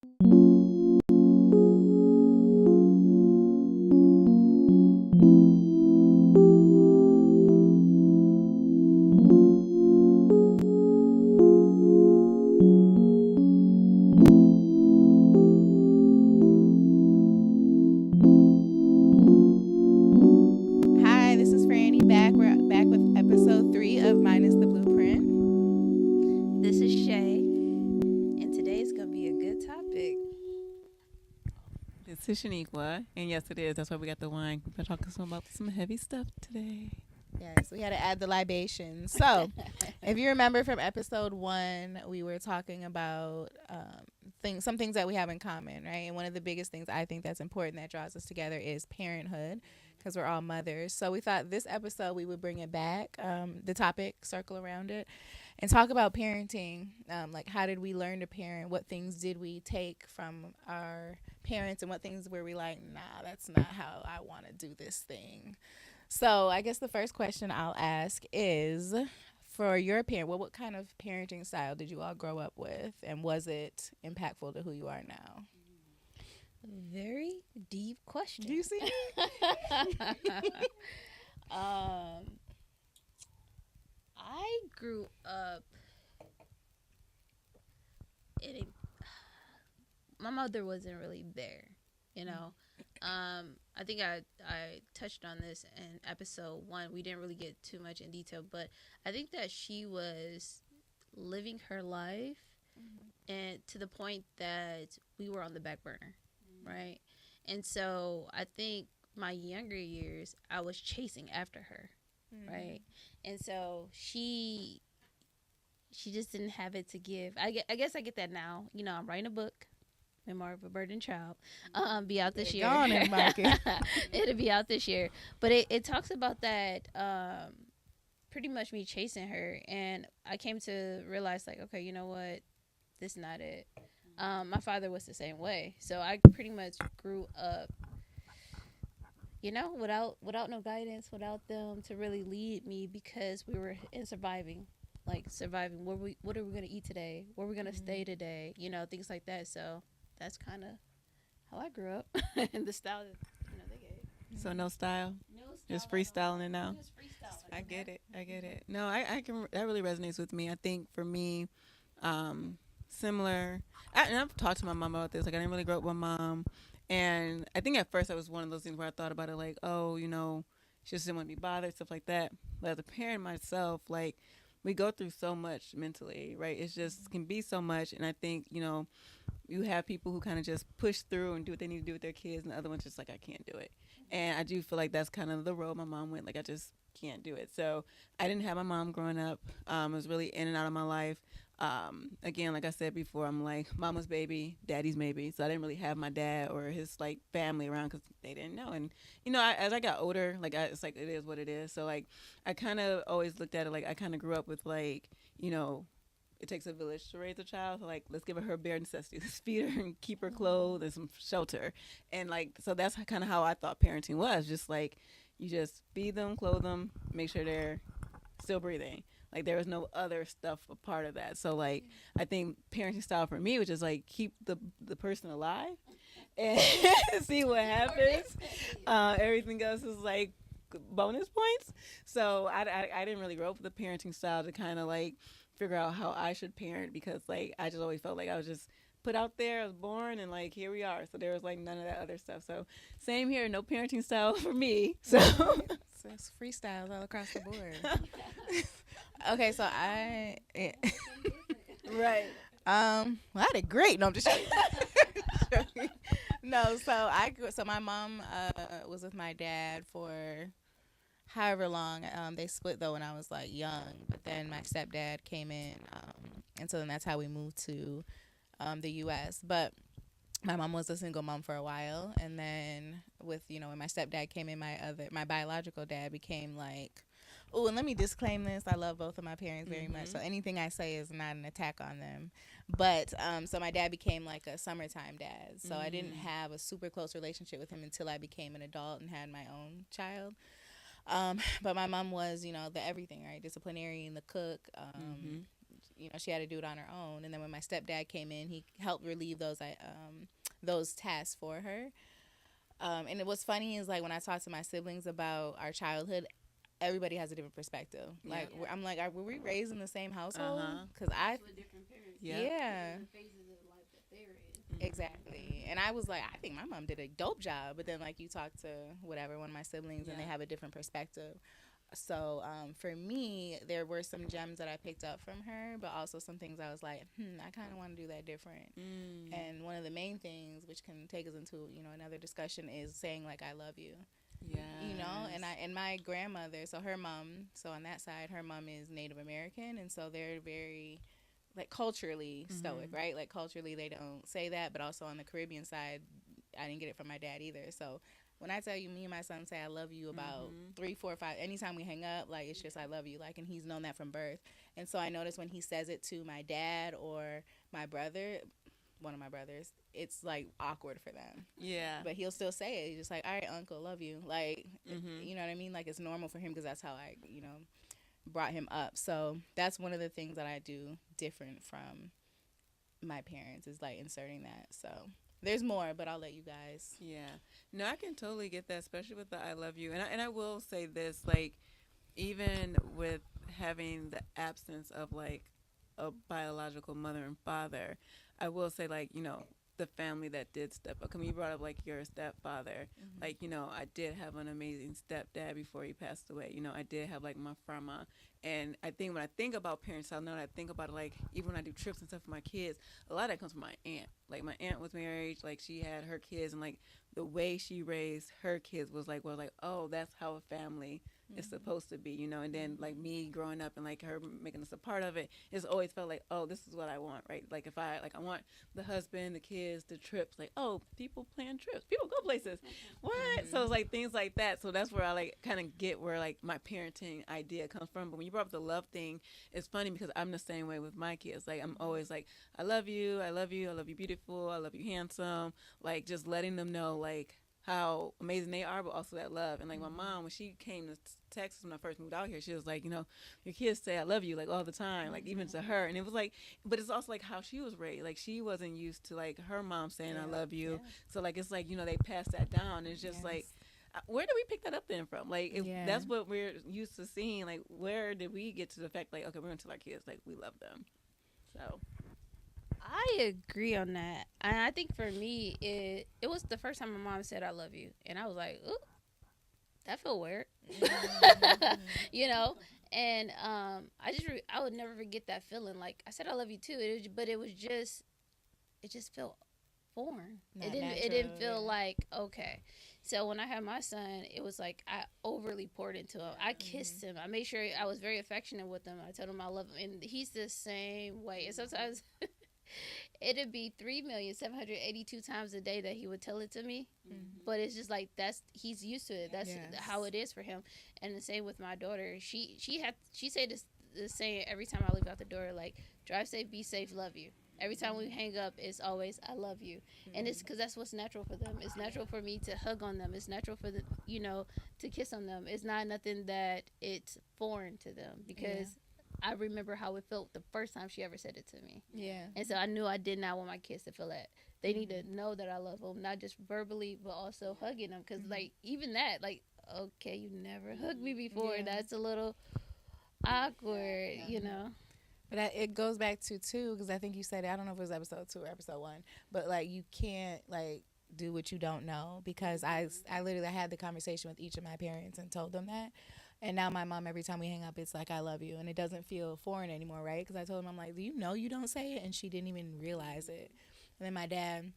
Hi, this is Franny back. We're back with episode 3 of Minus the Blueprint. This is Shay, and today's gonna be a good topic. This is Shaniqua, and yes, it is. That's why we got the wine. We're talking about some heavy stuff today. Yes, we had to add the libation. So, if you remember from episode 1, we were talking about some things that we have in common, right? And one of the biggest things I think that's important that draws us together is parenthood, because we're all mothers. So we thought this episode we would bring it back, the topic, circle around it, and talk about parenting. Like, how did we learn to parent? What things did we take from our parents, and what things were we like, nah, that's not how I want to do this thing. So I guess the first question I'll ask is, for your parent, what kind of parenting style did you all grow up with, and was it impactful to who you are now? Very deep question. Do you see? um, I grew up in a. My mother wasn't really there, you know. I think I touched on this in episode 1. We didn't really get too much in detail, but I think that she was living her life, and to the point that we were on the back burner, right? And so I think my younger years, I was chasing after her, right? And so she just didn't have it to give. I guess I get that now. You know, I'm writing a book, Memoir of a Burdened Child. Be out this year. Go on and mark it. It'll be out this year. But it talks about that, pretty much me chasing her. And I came to realize, like, okay, you know what? This is not it. My father was the same way. So I pretty much grew up, you know, without no guidance, without them to really lead me, because we were in surviving. Like, surviving. What are we gonna eat today? Where are we gonna stay today? You know, things like that. So that's kind of how I grew up and the style that they gave. So no style, just freestyling it now. Just freestyling. I get it. No, I can. That really resonates with me. I think for me, similar. And I've talked to my mom about this. Like, I didn't really grow up with my mom, and I think at first I was one of those things where I thought about it like, oh, you know, she just didn't want to be bothered, stuff like that. But as a parent myself, like, we go through so much mentally, right? It just can be so much, and I think, you know, you have people who kind of just push through and do what they need to do with their kids, and the other ones just like, I can't do it. And I do feel like that's kind of the road my mom went. Like, I just can't do it. So I didn't have my mom growing up. I was really in and out of my life. Again, like I said before, I'm like mama's baby, daddy's maybe. So I didn't really have my dad or his like family around because they didn't know. And you know, as I got older, like it's like it is what it is. So like I kind of always looked at it like I kind of grew up with like, you know, it takes a village to raise a child. So like, let's give her bare necessities. Let's feed her and keep her clothed and some shelter. And like, so that's kind of how I thought parenting was. Just like, you just feed them, clothe them, make sure they're still breathing. Like, there was no other stuff a part of that. So like, I think parenting style for me was just like keep the person alive and see what happens. Everything else is like bonus points. So I didn't really grow up with a parenting style to kind of like figure out how I should parent, because like I just always felt like I was just put out there. I was born and like here we are. So there was like none of that other stuff. So same here, no parenting style for me. So It's freestyles all across the board. Okay, so right. well, I did great. No, I'm just joking. No, so my mom was with my dad for however long. They split though when I was like young, but then my stepdad came in, and so then that's how we moved to the U.S. But my mom was a single mom for a while, and then with when my stepdad came in, my biological dad became like, oh, and let me disclaim this: I love both of my parents very much, so anything I say is not an attack on them. But so my dad became like a summertime dad, so I didn't have a super close relationship with him until I became an adult and had my own child. But my mom was, the everything, right? Disciplinarian, the cook, she had to do it on her own. And then when my stepdad came in, he helped relieve those tasks for her. And it was funny is like when I talk to my siblings about our childhood, everybody has a different perspective. Like I'm like, were we raised in the same household? Because With different parents. yeah, Different phases of life that they're in. exactly. And I was like, I think my mom did a dope job. But then like you talk to whatever one of my siblings and they have a different perspective. So for me, there were some gems that I picked up from her, but also some things I was like, I kind of want to do that different. And one of the main things, which can take us into another discussion, is saying like I love you. Yeah. And my grandmother, so her mom, so on that side, her mom is Native American, and so they're very like culturally stoic, right? Like culturally they don't say that, but also on the Caribbean side, I didn't get it from my dad either. So when I tell you, me and my son say I love you about 3, 4, 5, anytime we hang up, like it's just I love you, like, and he's known that from birth. And so I notice when he says it to my dad or my brother, one of my brothers, it's like awkward for them. Yeah. But he'll still say it. He's just like, all right, uncle, love you. Like, you know what I mean? Like it's normal for him because that's how I, brought him up. So that's one of the things that I do different from my parents is like inserting that. So there's more, but I'll let you guys. Yeah. No, I can totally get that, especially with the I love you. And I will say this, like, even with having the absence of, like, a biological mother and father, I will say, like, the family that did step up. When you brought up, like, your stepfather, like, I did have an amazing stepdad before he passed away. I did have, like, my grandma. And I think when I think about parents, I know that I think about it, like, even when I do trips and stuff for my kids, a lot of that comes from my aunt. Like, my aunt was married, like, she had her kids, and, like, the way she raised her kids was like, oh, that's how a family is supposed to be, and then, like, me growing up and, like, her making us a part of it, it's always felt like, oh, this is what I want, right? Like, if I want the husband, the kids, the trips, like, oh, people plan trips, people go places, what? So it's, like, things like that. So that's where I, like, kind of get where, like, my parenting idea comes from. But when you brought up the love thing, it's funny because I'm the same way with my kids. Like, I'm always like, I love you, I love you, I love you beautiful, I love you handsome, like, just letting them know, like, how amazing they are, but also that love. And like my mom, when she came to Texas when I first moved out here, she was like, your kids say I love you, like, all the time, like, even to her. And it was like, but it's also like how she was raised. Like, she wasn't used to, like, her mom saying I love you. So, like, it's like, they pass that down. It's just like, where did we pick that up then from? Like, that's what we're used to seeing. Like, where did we get to the fact, like, okay, we're going to tell our kids, like, we love them. So I agree on that. And I think for me, it was the first time my mom said I love you. And I was like, ooh, that felt weird. And I would never forget that feeling. Like, I said I love you too. But it just felt foreign. It didn't feel like, okay. So when I had my son, it was like I overly poured into him. I kissed him. I made sure I was very affectionate with him. I told him I love him. And he's the same way. And sometimes it'd be 3,782 times a day that he would tell it to me. But it's just like he's used to it. That's how it is for him. And the same with my daughter. She said the same every time I leave out the door, like, drive safe, be safe, love you. Every time we hang up, it's always I love you. And it's because that's what's natural for them. It's natural for me to hug on them. It's natural for the to kiss on them. It's not nothing that it's foreign to them, because I remember how it felt the first time she ever said it to me. Yeah. And so I knew I did not want my kids to feel that. They need to know that I love them, not just verbally, but also hugging them. Because, like, even that, like, okay, you never hugged me before. Yeah. That's a little awkward, But it goes back to, too, because I think you said it, I don't know if it was episode 2 or episode 1, but, like, you can't, like, do what you don't know, because I literally had the conversation with each of my parents and told them that. And now my mom, every time we hang up, it's like, I love you. And it doesn't feel foreign anymore, right? Because I told him, I'm like, do you know you don't say it? And she didn't even realize it. And then my dad,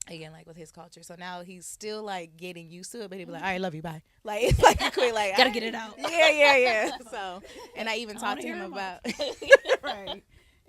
again, like, with his culture. So now he's still, like, getting used to it, but he'd be like, all right, love you, bye. Like, it's like a quick, like, gotta get it out. Yeah. So, and I even talked to him about, right.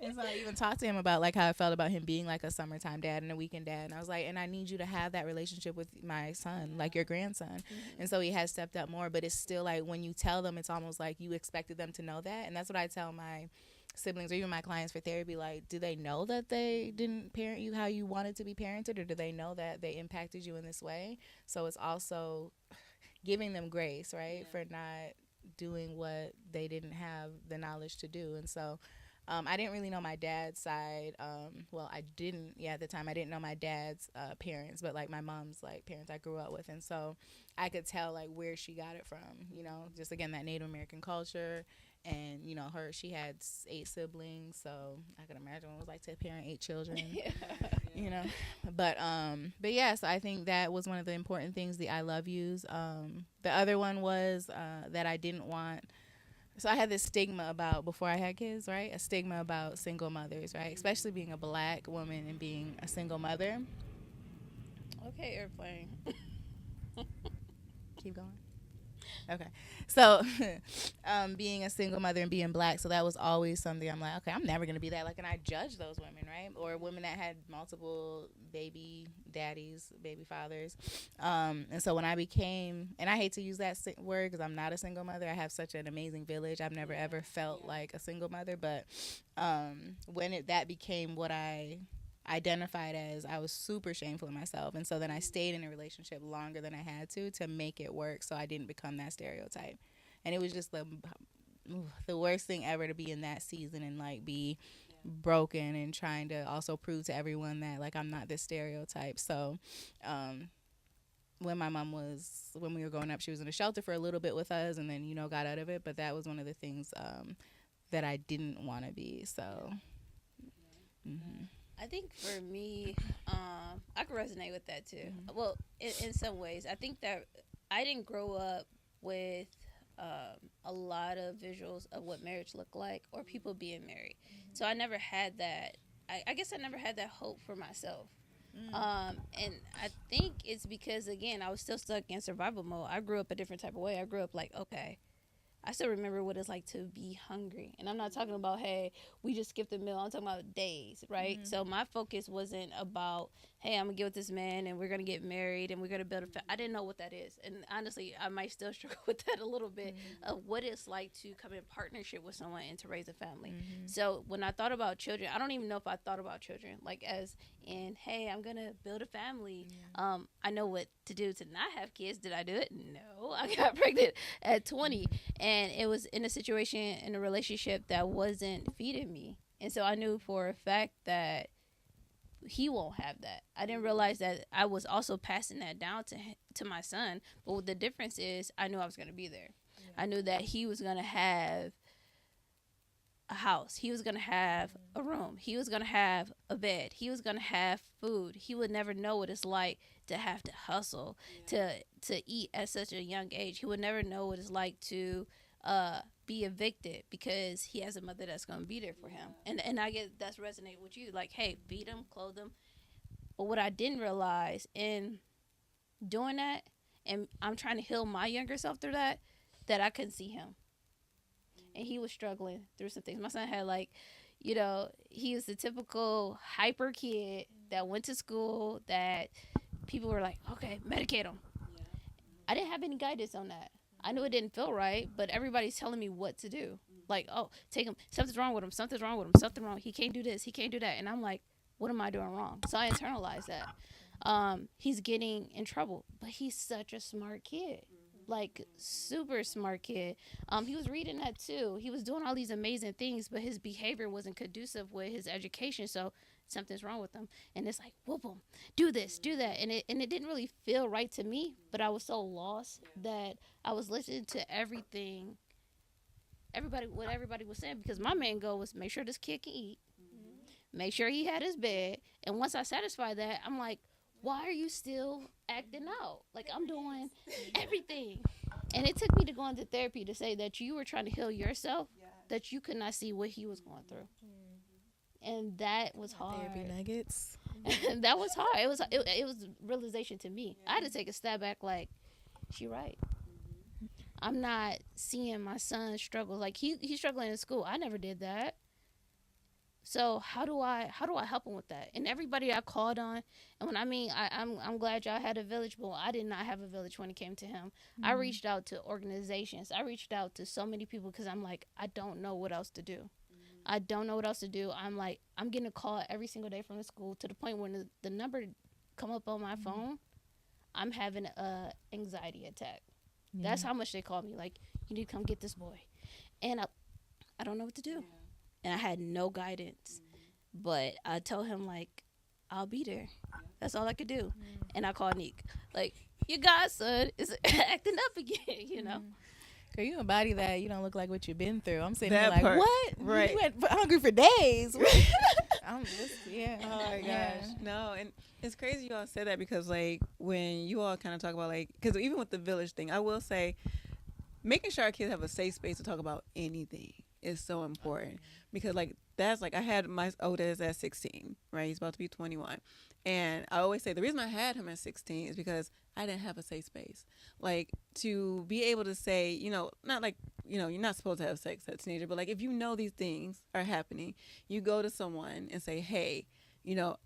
And so I even talked to him about, like, how I felt about him being, like, a summertime dad and a weekend dad. And I was like, and I need you to have that relationship with my son, like your grandson. And so he has stepped up more, but it's still, like, when you tell them, it's almost like you expected them to know that. And that's what I tell my siblings or even my clients for therapy. Like, do they know that they didn't parent you how you wanted to be parented, or do they know that they impacted you in this way? So it's also giving them grace, right, for not doing what they didn't have the knowledge to do. And so I didn't really know my dad's side. Well, I didn't. Yeah, at the time, I didn't know my dad's parents, but like my mom's like parents I grew up with, and so I could tell like where she got it from. You know, just again that Native American culture, and you know she had 8 siblings, so I could imagine what it was like to parent 8 children. You know, but yeah, so I think that was one of the important things, the I love yous. The other one was that I didn't want. So I had this stigma about before I had kids, right? A stigma about single mothers, right? Especially being a black woman and being a single mother. Okay, airplane. Keep going. Okay. So, being a single mother and being black, so that was always something I'm like, okay, I'm never going to be that. Like, and I judge those women, right? Or women that had multiple baby daddies, baby fathers. And so when I became, and I hate to use that word because I'm not a single mother. I have such an amazing village. I've never ever felt like a single mother. But when that became what I identified as, I was super shameful of myself, and so then I stayed in a relationship longer than I had to make it work, so I didn't become that stereotype. And it was just the worst thing ever to be in that season and like be broken and trying to also prove to everyone that like I'm not this stereotype. So when my mom was, when we were growing up, she was in a shelter for a little bit with us, and then got out of it, but that was one of the things that I didn't want to be. So mm-hmm. I think for me, I can resonate with that too. Mm-hmm. Well, in some ways, I think that I didn't grow up with a lot of visuals of what marriage looked like or people being married. Mm-hmm. So I never had that. I guess I never had that hope for myself. Mm-hmm. And I think it's because, again, I was still stuck in survival mode. I grew up a different type of way. I grew up like, okay, I still remember what it's like to be hungry. And I'm not talking about, hey, we just skipped a meal. I'm talking about days, right? Mm-hmm. So my focus wasn't about, hey, I'm going to get with this man and we're going to get married and we're going to build a family. I didn't know what that is. And honestly, I might still struggle with that a little bit, mm-hmm. of what it's like to come in partnership with someone and to raise a family. Mm-hmm. So when I thought about children, I don't even know if I thought about children, like as in, hey, I'm going to build a family. Yeah. I know what to do to not have kids. Did I do it? No. I got pregnant at 20. And it was in a situation, in a relationship that wasn't feeding me. And so I knew for a fact that he won't have that. I didn't realize that I was also passing that down to my son. But the difference is I knew I was going to be there. Yeah. I knew that he was going to have a house. He was going to have a room. He was going to have a bed. He was going to have food. He would never know what it's like to have to hustle, to eat at such a young age. He would never know what it's like to be evicted because he has a mother that's going to be there for him. And I get that's resonate with you. Like, hey, feed him, clothe him. But what I didn't realize in doing that, and I'm trying to heal my younger self through that I couldn't see him. And he was struggling through some things. My son had he was the typical hyper kid that went to school that people were like, okay, medicate him. Yeah. I didn't have any guidance on that. I knew it didn't feel right, but everybody's telling me what to do. Like, oh, take him. Something's wrong with him. Something's wrong with him. Something wrong. He can't do this. He can't do that. And I'm like, what am I doing wrong? So I internalized that. He's getting in trouble, but he's such a smart kid. Like, super smart kid. He was reading that too. He was doing all these amazing things, but his behavior wasn't conducive with his education. So something's wrong with him. And it's like, whoop him, do this, do that. And it didn't really feel right to me, but I was so lost that I was listening to what everybody was saying, because my main goal was make sure this kid can eat, make sure he had his bed. And once I satisfied that, I'm like, why are you still acting out? Like, I'm doing everything. And it took me to go into therapy to say that you were trying to heal yourself, that you could not see what he was going through. And that was hard. Therapy nuggets. That was hard. It was realization to me. I had to take a step back like, she right. I'm not seeing my son struggle. Like, he's struggling in school. I never did that. So how do I help him with that? And everybody I called on, and when I'm glad y'all had a village, but I did not have a village when it came to him. Mm-hmm. I reached out to organizations. I reached out to so many people because I'm like, I don't know what else to do. Mm-hmm. I don't know what else to do. I'm like, I'm getting a call every single day from the school to the point when the number come up on my phone, I'm having a anxiety attack. Yeah. That's how much they call me. Like, you need to come get this boy. And I don't know what to do. Yeah. and I had no guidance. But I told him like, I'll be there. That's all I could do. And I called Neek like, your godson is acting up again, you know. Girl, you embody that. You don't look like what you've been through. I'm sitting That here like, part. what? Right. You went hungry for days. Yeah. Oh my gosh. Yeah. No, and it's crazy you all said that because like when you all kind of talk about like, because even with the village thing, I will say making sure our kids have a safe space to talk about anything is so important because like that's like I had my oldest at 16, right? He's about to be 21. And I always say the reason I had him at 16 is because I didn't have a safe space. Like to be able to say, not like, you're not supposed to have sex as a teenager, but like if you know these things are happening, you go to someone and say, hey,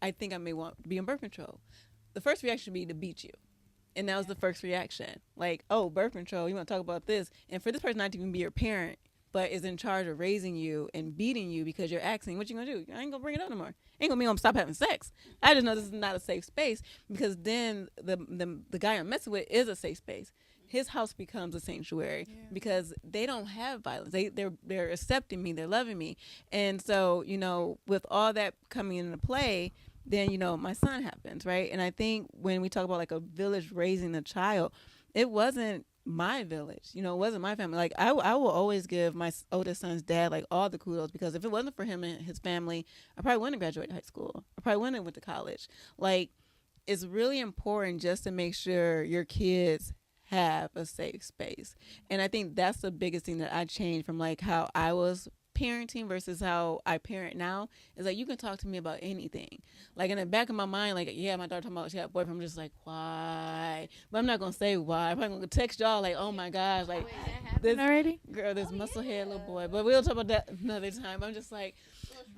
I think I may want to be on birth control. The first reaction would be to beat you. And that was the first reaction. Like, oh, birth control, you want to talk about this. And for this person not to even be your parent, but is in charge of raising you and beating you because you're asking, what you going to do? I ain't going to bring it up no more. Ain't going to be able to stop having sex. I just know this is not a safe space because then the guy I'm messing with is a safe space. His house becomes a sanctuary because they don't have violence. They're accepting me. They're loving me. And so, with all that coming into play, then my son happens, right? And I think when we talk about like a village raising a child, it wasn't my village, it wasn't my family. Like I will always give my oldest son's dad like all the kudos because if it wasn't for him and his family, I probably wouldn't have graduated high school. I probably wouldn't have went to college. Like it's really important just to make sure your kids have a safe space. And I think that's the biggest thing that I changed from like how I was parenting versus how I parent now is like you can talk to me about anything. Like in the back of my mind, like my daughter talking about she had a boyfriend. I'm just like, why? But I'm not gonna say why. I'm probably gonna text y'all like, oh my gosh, like this already? Girl, this musclehead little boy. But we'll talk about that another time. I'm just like,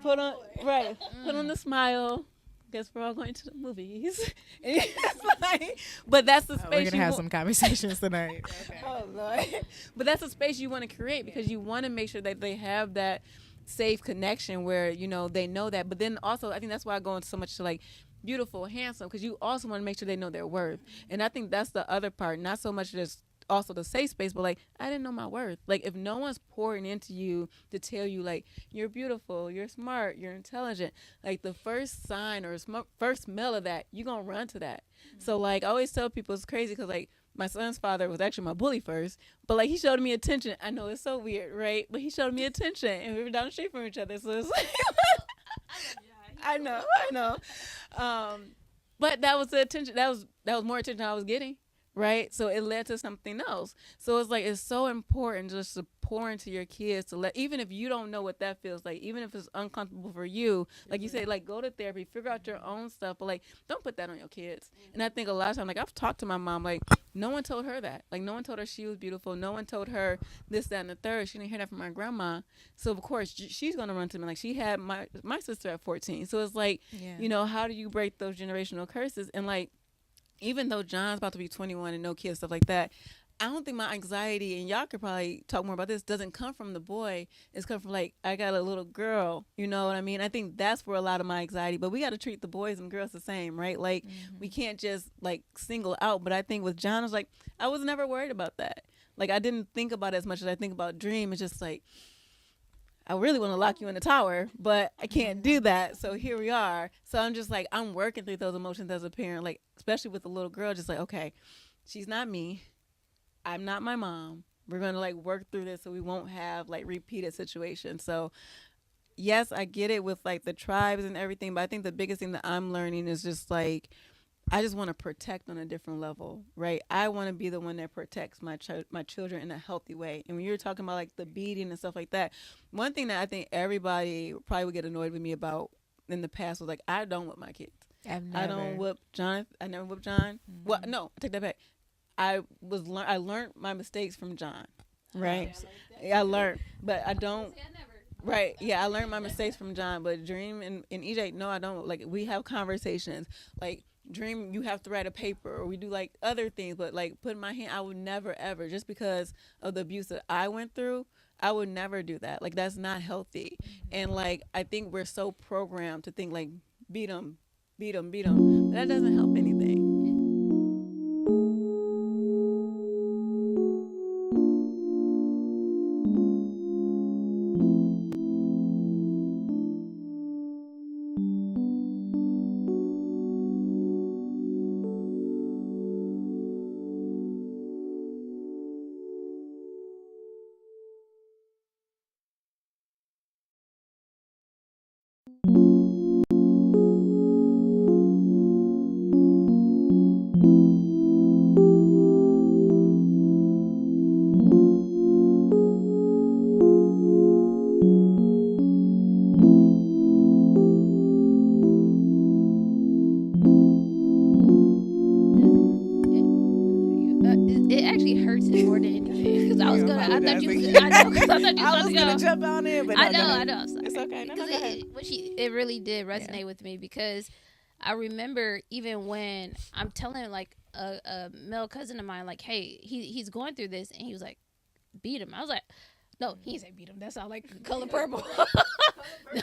put on the smile. Guess we're all going to the movies. But that's the space we're gonna have some conversations tonight. Okay. Oh Lord! But that's a space you want to create because you want to make sure that they have that safe connection where they know that. But then also, I think that's why I go into so much to like beautiful, handsome, because you also want to make sure they know their worth. And I think that's the other part, not so much just also the safe space, but like I didn't know my worth. Like if no one's pouring into you to tell you like you're beautiful, you're smart, you're intelligent, like the first sign or first smell of that, you're gonna run to that. So like I always tell people it's crazy because like my son's father was actually my bully first, but like he showed me attention. I know it's so weird, right? But he showed me attention and we were down the street from each other, so it's like I know. But that was the attention, that was more attention I was getting. Right? So it led to something else. So it's like, it's so important just to pour into your kids to let, even if you don't know what that feels like, even if it's uncomfortable for you, like you say, like go to therapy, figure out your own stuff, but like, don't put that on your kids. And I think a lot of times, like I've talked to my mom, like no one told her that. Like no one told her she was beautiful. No one told her this, that, and the third. She didn't hear that from my grandma. So of course she's going to run to me. Like she had my sister at 14. So it's like, how do you break those generational curses? And like, even though John's about to be 21 and no kids, stuff like that, I don't think my anxiety, and y'all could probably talk more about this, doesn't come from the boy. It's come from like, I got a little girl, you know what I mean? I think that's where a lot of my anxiety, but we got to treat the boys and girls the same, right? Like we can't just like single out. But I think with John, I was like, I was never worried about that. Like I didn't think about it as much as I think about Dream. It's just like, I really want to lock you in the tower, but I can't do that. So here we are. So I'm just like, I'm working through those emotions as a parent, like, especially with the little girl, just like, okay, she's not me. I'm not my mom. We're going to like work through this so we won't have like repeated situations. So yes, I get it with like the tribes and everything, but I think the biggest thing that I'm learning is just like, I just want to protect on a different level, right? I want to be the one that protects my children in a healthy way. And when you're talking about like the beating and stuff like that, one thing that I think everybody probably would get annoyed with me about in the past was like, I don't whip my kids. I don't whip John. I never whipped John. Mm-hmm. Well, no, I take that back. I learned my mistakes from John, right? I learned, but I don't. Right. Yeah, I learned my mistakes from John, but Dream and EJ, no, I don't. Like we have conversations. Like Dream, you have to write a paper, or we do like other things, but like put my hand, I would never ever, just because of the abuse that I went through, I would never do that. Like that's not healthy. And like I think we're so programmed to think like beat them. That doesn't help anything. actually hurts it more than anything. Because I was You're gonna, I thought you, apologizing. I know, because I thought you I was was about gonna to go. jump on it, but no, I go know, ahead. I know. I'm sorry. It's okay. No, Because go ahead. it really did resonate with me, because I remember even when I'm telling like a male cousin of mine, like, hey, he's going through this, and he was like, beat him. I was like, no, he didn't say beat him. That sounds like Color Purple. He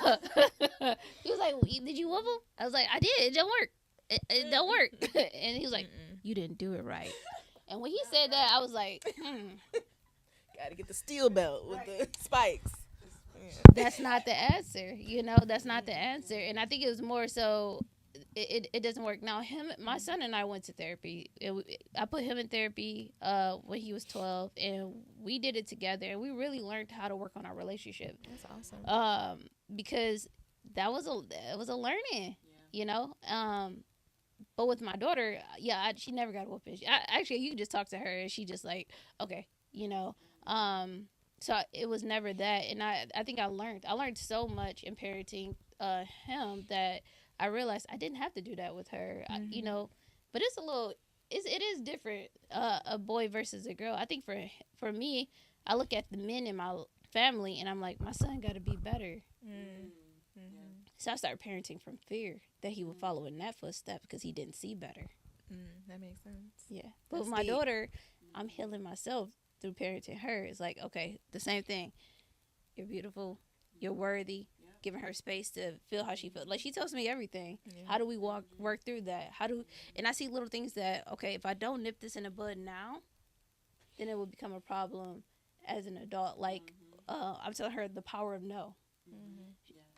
was like, did you whoop him? I was like, I did. It don't work. It don't work. And he was like, you didn't do it right. And when he said that, I was like, Gotta get the steel belt with the spikes. that's not the answer. That's not the answer. And I think it was more so it doesn't work. Now, my son and I went to therapy. I put him in therapy when he was 12, and we did it together, and we really learned how to work on our relationship. That's awesome. Because it was a learning, but with my daughter, she never got a whooping. Actually, you can just talk to her, and she just like, okay, so it was never that. And I think I learned so much in parenting him, that I realized I didn't have to do that with her. But it is different, a boy versus a girl. I think for me, I look at the men in my family, and I'm like, my son got to be better. So I started parenting from fear that he would follow in that footstep, because he didn't see better. That makes sense. Yeah. But with my daughter, I'm healing myself through parenting her. It's like, okay, the same thing. You're beautiful. You're worthy. Giving her space to feel how she feels. Like, she tells me everything. Yeah. How do we work through that? And I see little things that, okay, if I don't nip this in the bud now, then it will become a problem as an adult. Like, I'm telling her the power of no.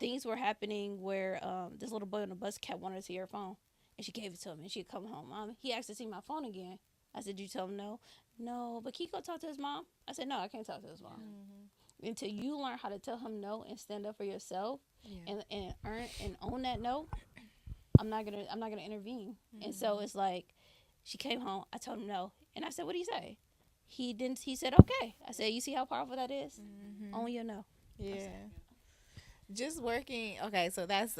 Things were happening where this little boy on the bus kept wanting to see her phone, and she gave it to him, and she'd come home. Mom, he asked to see my phone again. I said, you tell him no? No, but can you go talk to his mom? I said, no, I can't talk to his mom. Until you learn how to tell him no and stand up for yourself, and earn and own that no, I'm not gonna intervene. And so it's like, she came home, I told him no, and I said, what did he say? He didn't. He said, okay. I said, you see how powerful that is? Own your no. Yeah. Just working. Okay, so that's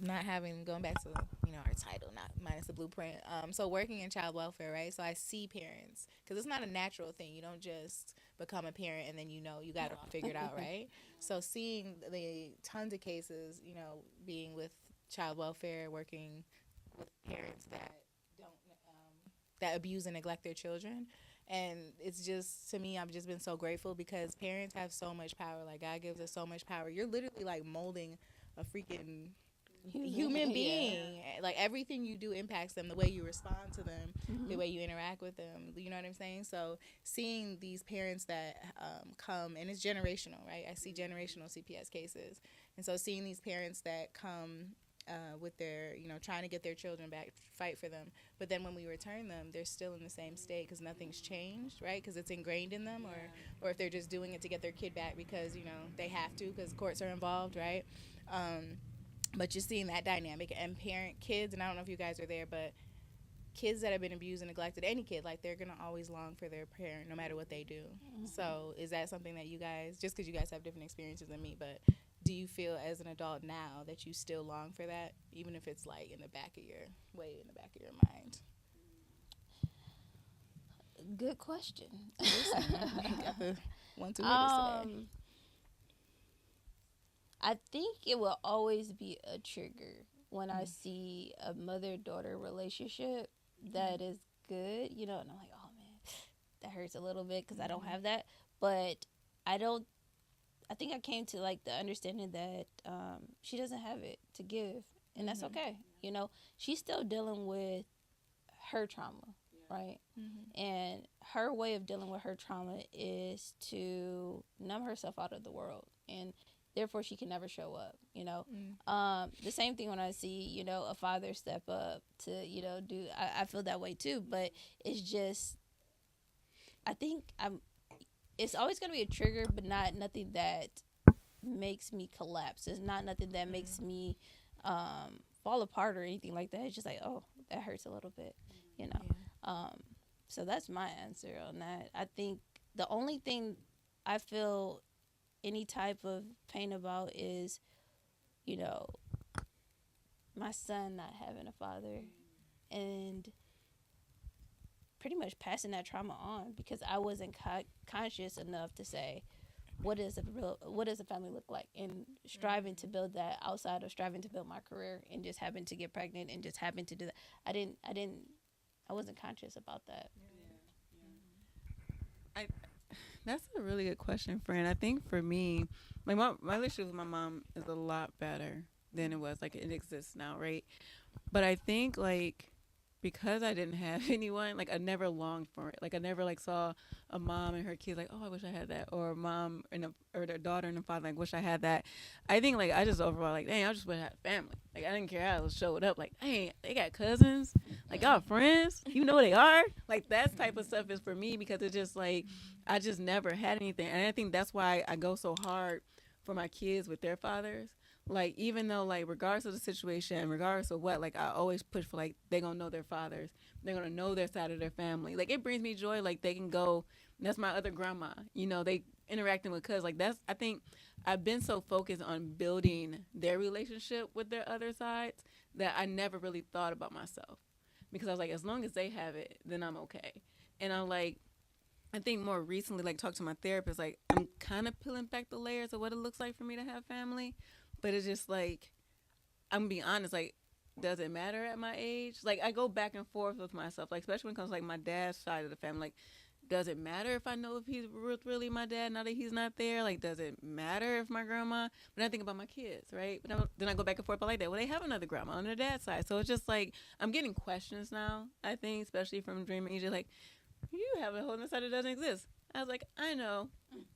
not having, going back to our title, not minus the blueprint. So working in child welfare, right? So I see parents, because it's not a natural thing. You don't just become a parent and then you got to figure it out, right? So seeing the tons of cases, being with child welfare, working with parents that don't that abuse and neglect their children. And it's just, to me, I've just been so grateful, because parents have so much power. Like, God gives us so much power. You're literally like molding a freaking human being. Like, everything you do impacts them, the way you respond to them, the way you interact with them. You know what I'm saying? So seeing these parents that come, and it's generational, right? I see generational CPS cases. And so seeing these parents that come with their, trying to get their children back, fight for them. But then when we return them, they're still in the same state, because nothing's changed, right? Because it's ingrained in them, or if they're just doing it to get their kid back because, they have to, because courts are involved, right? But you're seeing that dynamic, and parent kids, and I don't know if you guys are there, but kids that have been abused and neglected, any kid, like, they're going to always long for their parent no matter what they do. So is that something that you guys, just because you guys have different experiences than me, but do you feel as an adult now that you still long for that, even if it's like in the back of your mind? Good question. Got the 1-2 hitters today. I think it will always be a trigger when I see a mother-daughter relationship that is good, and I'm like, oh man, that hurts a little bit, because I don't have that. But I think I came to like the understanding that she doesn't have it to give, and that's okay. She's still dealing with her trauma, right? And her way of dealing with her trauma is to numb herself out of the world, and therefore she can never show up. The same thing when I see a father step up to do. I feel that way too, but it's just, I think it's always going to be a trigger, but not nothing that makes me collapse. It's not nothing that makes me fall apart or anything like that. It's just like, oh, that hurts a little bit, So that's my answer on that. I think the only thing I feel any type of pain about is, my son not having a father, and pretty much passing that trauma on because I wasn't conscious enough to say what does a family look like, and striving to build that outside of striving to build my career and just having to get pregnant and just having to do that. I wasn't conscious about that. I That's a really good question, friend. I think for me, like my relationship with my mom is a lot better than it was. Like it exists now, right? But I think like because I didn't have anyone, like I never longed for it. Like I never like saw a mom and her kids like, oh, I wish I had that, or a mom or their daughter and a father like, wish I had that. I think like I just overall like, dang, I just wish I had a family. Like I didn't care how it showed up. Like, dang, they got cousins, like y'all friends, you know who they are. Like that type of stuff is for me because it's just like I just never had anything, and I think that's why I go so hard for my kids with their fathers. Like even though like regardless of the situation, regardless of what, like I always push for like they gonna know their fathers, they're gonna know their side of their family. Like it brings me joy. Like they can go. That's my other grandma. You know, they interacting with cuz like that's. I think I've been so focused on building their relationship with their other sides that I never really thought about myself because I was like, as long as they have it, then I'm okay. And I'm like, I think more recently, like talk to my therapist, like I'm kind of peeling back the layers of what it looks like for me to have family. But it's just like, I'm gonna be honest, like, does it matter at my age? Like, I go back and forth with myself, like, especially when it comes to, like, my dad's side of the family. Like, does it matter if I know if he's really my dad now that he's not there? Like, does it matter if my grandma? But I think about my kids, right? But then I go back and forth like that. Well, they have another grandma on their dad's side. So it's just like, I'm getting questions now, I think, especially from Dream and EJ, like, you have a whole other side that doesn't exist. I was like, I know.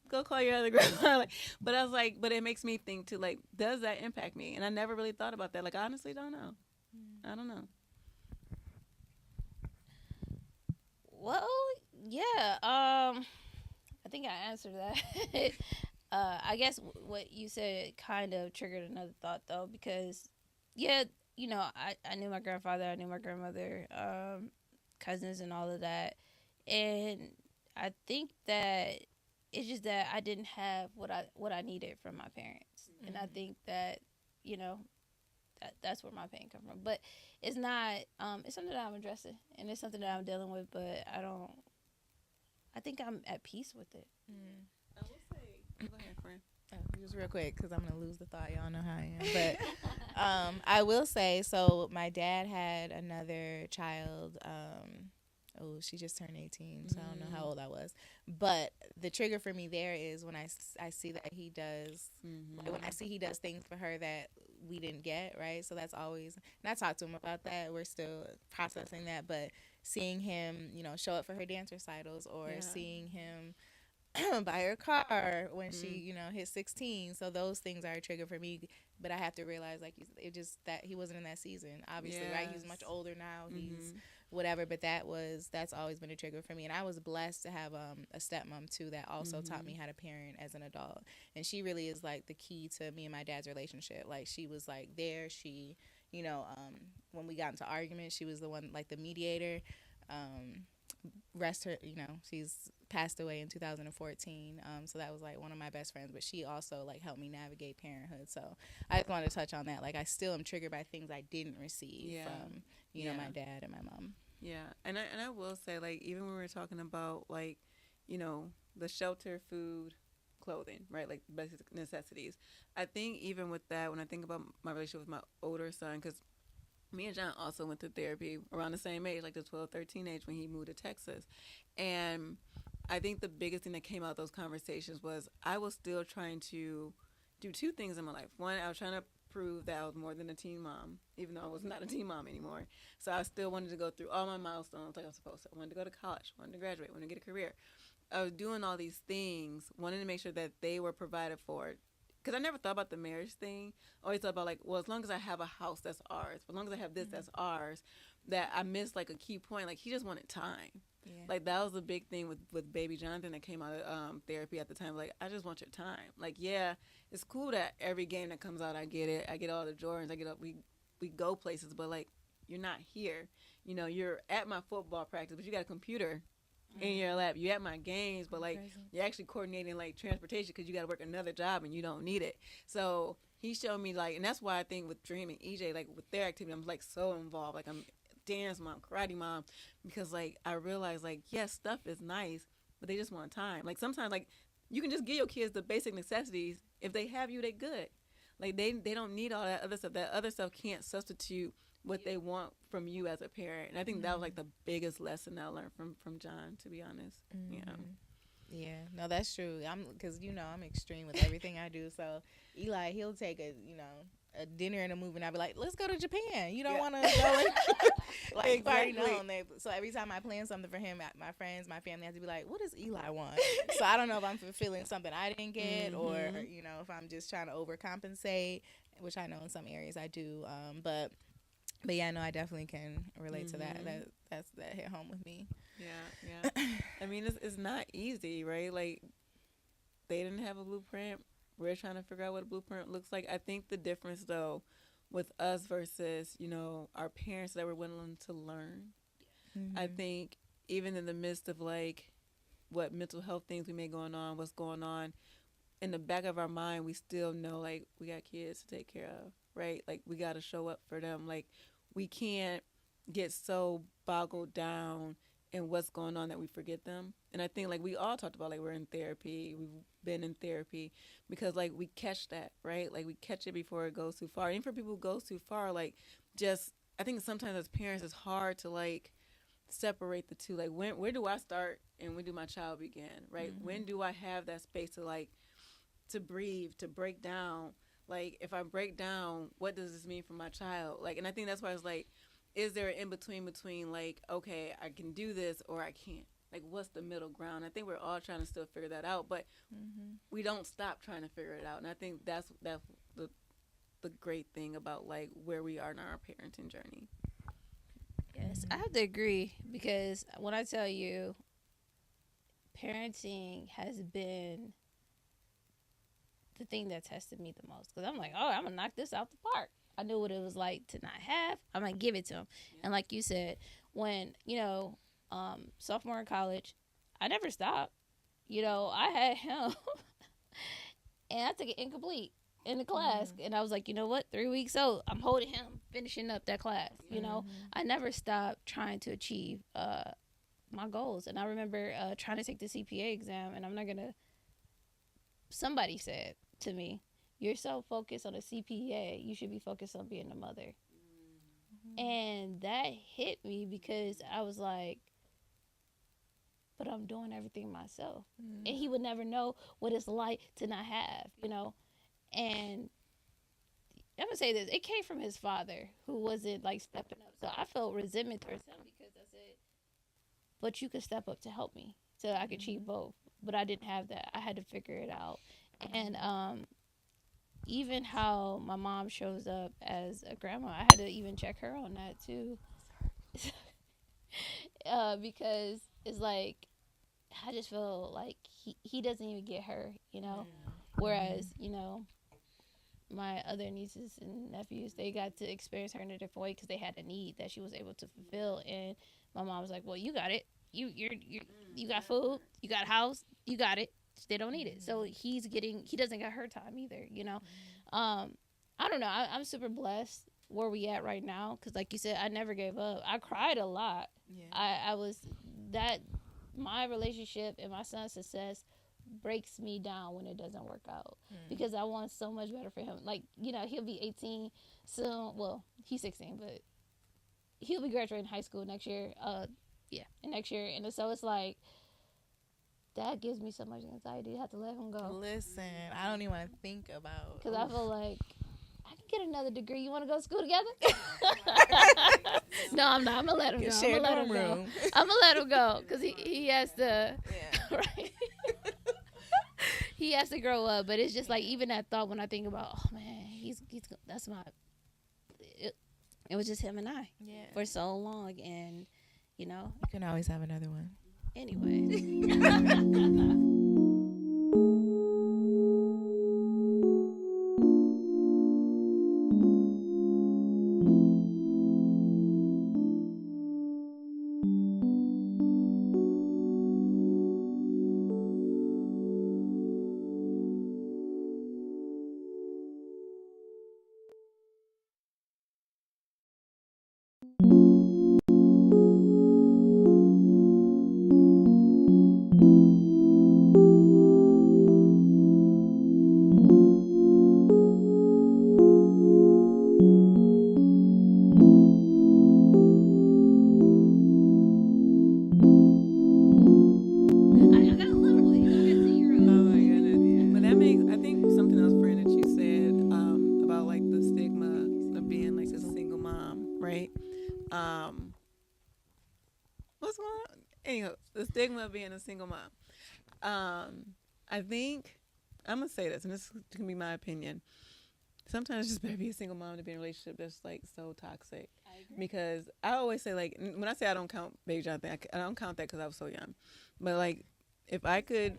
Go call your other grandma. Like, but I was like, but it makes me think too, like, does that impact me? And I never really thought about that. Like, I honestly don't know. I don't know. Well, yeah. I think I answered that. I guess what you said kind of triggered another thought though, because yeah, you know, I knew my grandfather, I knew my grandmother, cousins, and all of that, and I think that it's just that I didn't have what I needed from my parents, and I think that you know that's where my pain comes from. But it's not. It's something that I'm addressing, and it's something that I'm dealing with. But I don't. I think I'm at peace with it. I will say, go ahead, friend. Just real quick, because I'm gonna lose the thought. Y'all know how I am, but I will say. So my dad had another child. She just turned 18, so I don't know how old I was. But the trigger for me there is when I see that he does, when I see he does things for her that we didn't get, right? So that's always, and I talked to him about that. We're still processing that, but seeing him, you know, show up for her dance recitals, or seeing him buy her car when she, you know, hit 16. So those things are a trigger for me. But I have to realize, like, it just that he wasn't in that season, obviously, right? He's much older now. He's whatever, but that's always been a trigger for me. And I was blessed to have a stepmom too that also taught me how to parent as an adult. And she really is like the key to me and my dad's relationship. Like she was like there. She, you know, when we got into arguments, she was the one, like the mediator. Rest her, you know, she's passed away in 2014. So that was like one of my best friends, but she also like helped me navigate parenthood. So I just wanted to touch on that. Like I still am triggered by things I didn't receive from, you know, my dad and my mom. Yeah. And I will say, like, even when we were talking about like, you know, the shelter, food, clothing, right? Like basic necessities. I think even with that, when I think about my relationship with my older son, because me and John also went to therapy around the same age, like the 12, 13 age when he moved to Texas. And I think the biggest thing that came out of those conversations was I was still trying to do two things in my life. One, I was trying to prove that I was more than a teen mom, even though I was not a teen mom anymore. So I still wanted to go through all my milestones like I was supposed to. I wanted to go to college, wanted to graduate, wanted to get a career. I was doing all these things, wanting to make sure that they were provided for. Because I never thought about the marriage thing. I always thought about, like, well, as long as I have a house, that's ours. As long as I have this, that's ours. That I missed, like, a key point. Like, he just wanted time. Yeah. Like, that was a big thing with baby Jonathan that came out of therapy at the time. Like, I just want your time. Like, yeah, it's cool that every game that comes out, I get it. I get all the Jordans. We go places. But, like, you're not here. You know, you're at my football practice, but you got a computer in your lap. You at my games, but like you're actually coordinating like transportation because you got to work another job and you don't need it. So he showed me like, and that's why I think with Dream and EJ, like with their activity, I'm like so involved. Like I'm dance mom, karate mom, because like I realized like yes, stuff is nice, but they just want time. Like sometimes like you can just give your kids the basic necessities. If they have you, they good. Like they don't need all that other stuff. That other stuff can't substitute what they want from you as a parent. And I think that was like the biggest lesson I learned from John, to be honest. Yeah. Yeah, no, that's true. I'm because I'm extreme with everything I do. So Eli, he'll take a dinner and a movie, and I'll be like, "Let's go to Japan." You don't want to go, like you've already Exactly. known. So every time I plan something for him, my friends, my family has to be like, "What does Eli want?" So I don't know if I'm fulfilling something I didn't get, or if I'm just trying to overcompensate, which I know in some areas I do. But yeah, no, I definitely can relate to that. That hit home with me. Yeah. I mean, it's not easy, right? Like they didn't have a blueprint. We're trying to figure out what a blueprint looks like. I think the difference though with us versus, our parents that were willing to learn. I think even in the midst of like what mental health things we may what's going on, in the back of our mind we still know like we got kids to take care of, right? Like we got to show up for them. Like we can't get so boggled down in what's going on that we forget them. And I think like we all talked about like we're in therapy, we've been in therapy because like we catch that, right? Like we catch it before it goes too far. And for people who goes too far, like just I think sometimes as parents it's hard to like separate the two. Like where do I start and when do my child begin, right? When do I have that space to like to breathe, to break down? Like if I break down, what does this mean for my child? Like, and I think that's why it's like, is there an in between like, okay, I can do this or I can't? Like, what's the middle ground? I think we're all trying to still figure that out, but we don't stop trying to figure it out. And I think that's the great thing about like where we are in our parenting journey. Yes, I have to agree because when I tell you, parenting has been the thing that tested me the most because I'm like, oh, I'm gonna knock this out the park. I knew what it was like to not have. I'm gonna give it to him. Yeah. And like you said, when sophomore in college, I never stopped. I had him, and I took it incomplete in the class, and I was like, you know what? 3 weeks old, I'm holding him, finishing up that class. I never stopped trying to achieve my goals, and I remember trying to take the CPA exam, and I'm not gonna. Somebody said to me, you're so focused on a CPA, you should be focused on being a mother. And that hit me because I was like, but I'm doing everything myself. And he would never know what it's like to not have, And I'm going to say this, it came from his father who wasn't like stepping up. So I felt resentment towards him because I said, but you could step up to help me so I could achieve both. But I didn't have that. I had to figure it out. And even how my mom shows up as a grandma, I had to even check her on that too. Because it's like, I just feel like he doesn't even get her, Whereas, my other nieces and nephews, they got to experience her in a different way because they had a need that she was able to fulfill. And my mom was like, well, you got it. You got food, you got a house, you got it. They don't need it. So he doesn't get her time either, I don't know. I'm super blessed where we at right now because like you said, I never gave up. I cried a lot. Yeah. I was that my relationship and my son's success breaks me down when it doesn't work out because I want so much better for him. Like, he'll be 18 soon. Well, he's 16, but he'll be graduating high school next year. Next year. And so it's like, that gives me so much anxiety to have to let him go. Listen, I don't even want to think about. Because I feel like I can get another degree. You want to go to school together? No, I'm not. I'm gonna let him go. I'm gonna let him go because he has to. Yeah. Right. He has to grow up, but it's just like even that thought when I think about, oh man, that's my. It was just him and I. Yeah. For so long, and you can always have another one. Anyway. Anyhow, the stigma of being a single mom. I think I'm gonna say this, and this can be my opinion. Sometimes it's just better to be a single mom to be in a relationship that's like so toxic. I agree. Because I always say, like, when I say I don't count baby Jonathan, I don't count that because I was so young. But like, if I could,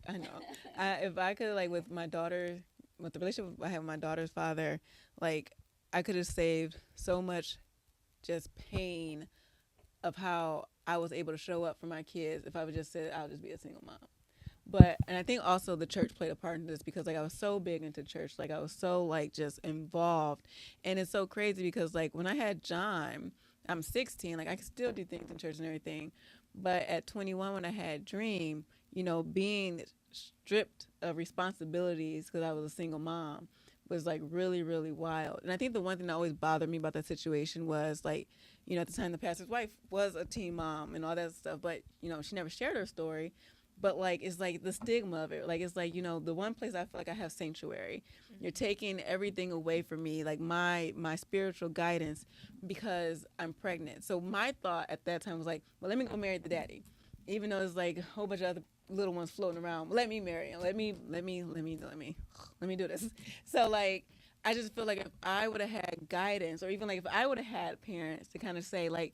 I know, if I could, like, with my daughter, with the relationship I have with my daughter's father, like, I could have saved so much just pain of how I was able to show up for my kids if I would just said I'll just be a single mom. But and I think also the church played a part in this because like I was so big into church, like I was so like just involved, and it's so crazy because like when I had John, I'm 16, like I could still do things in church and everything, but at 21 when I had Dream, you know, being stripped of responsibilities because I was a single mom was like really really wild. And I think the one thing that always bothered me about that situation was like, you know, at the time the pastor's wife was a teen mom and all that stuff, but you know she never shared her story. But like it's like the stigma of it, like it's like, you know, the one place I feel like I have sanctuary, you're taking everything away from me, like my spiritual guidance, because I'm pregnant. So my thought at that time was like, well, let me go marry the daddy, even though there's like a whole bunch of other little ones floating around. Let me marry him. Let me do this. So like I just feel like if I would have had guidance, or even like if I would have had parents to kind of say like,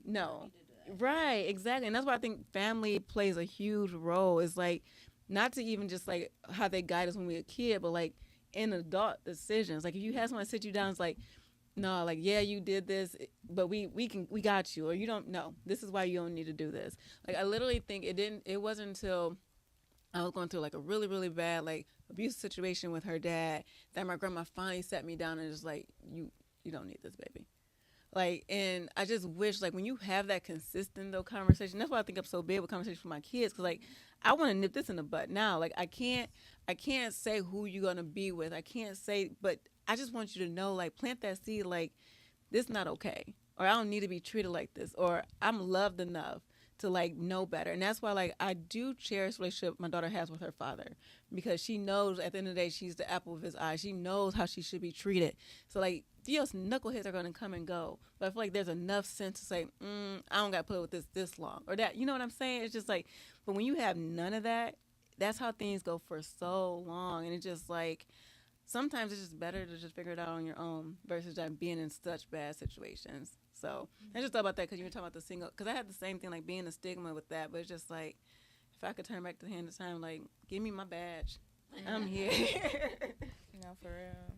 no. Right, exactly. And that's why I think family plays a huge role. It's like not to even just like how they guide us when we were a kid, but like in adult decisions. Like if you have someone sit you down, it's like, no, like yeah, you did this, but we got you, or you don't know. This is why you don't need to do this. Like I literally think it wasn't until I was going through like a really, really bad like abusive situation with her dad that my grandma finally sat me down and just like, you don't need this, baby. Like, and I just wish, like, when you have that consistent, though, conversation, that's why I think I'm so big with conversation for my kids, because, like, I want to nip this in the butt now. Like, I can't say who you're going to be with. I can't say, but I just want you to know, like, plant that seed, like, this is not okay. Or I don't need to be treated like this. Or I'm loved enough to, like, know better. And that's why, like, I do cherish the relationship my daughter has with her father, because she knows at the end of the day, she's the apple of his eye. She knows how she should be treated. So, like, Theo's knuckleheads are going to come and go. But I feel like there's enough sense to say, I don't got to play with this long. Or that, you know what I'm saying? It's just like, but when you have none of that, that's how things go for so long. And it's just like, sometimes it's just better to just figure it out on your own versus like being in such bad situations. So I just thought about that because you were talking about the single, because I had the same thing, like being a stigma with that. But it's just like, if I could turn back the hand of time, like, give me my badge. I'm here. No, for real.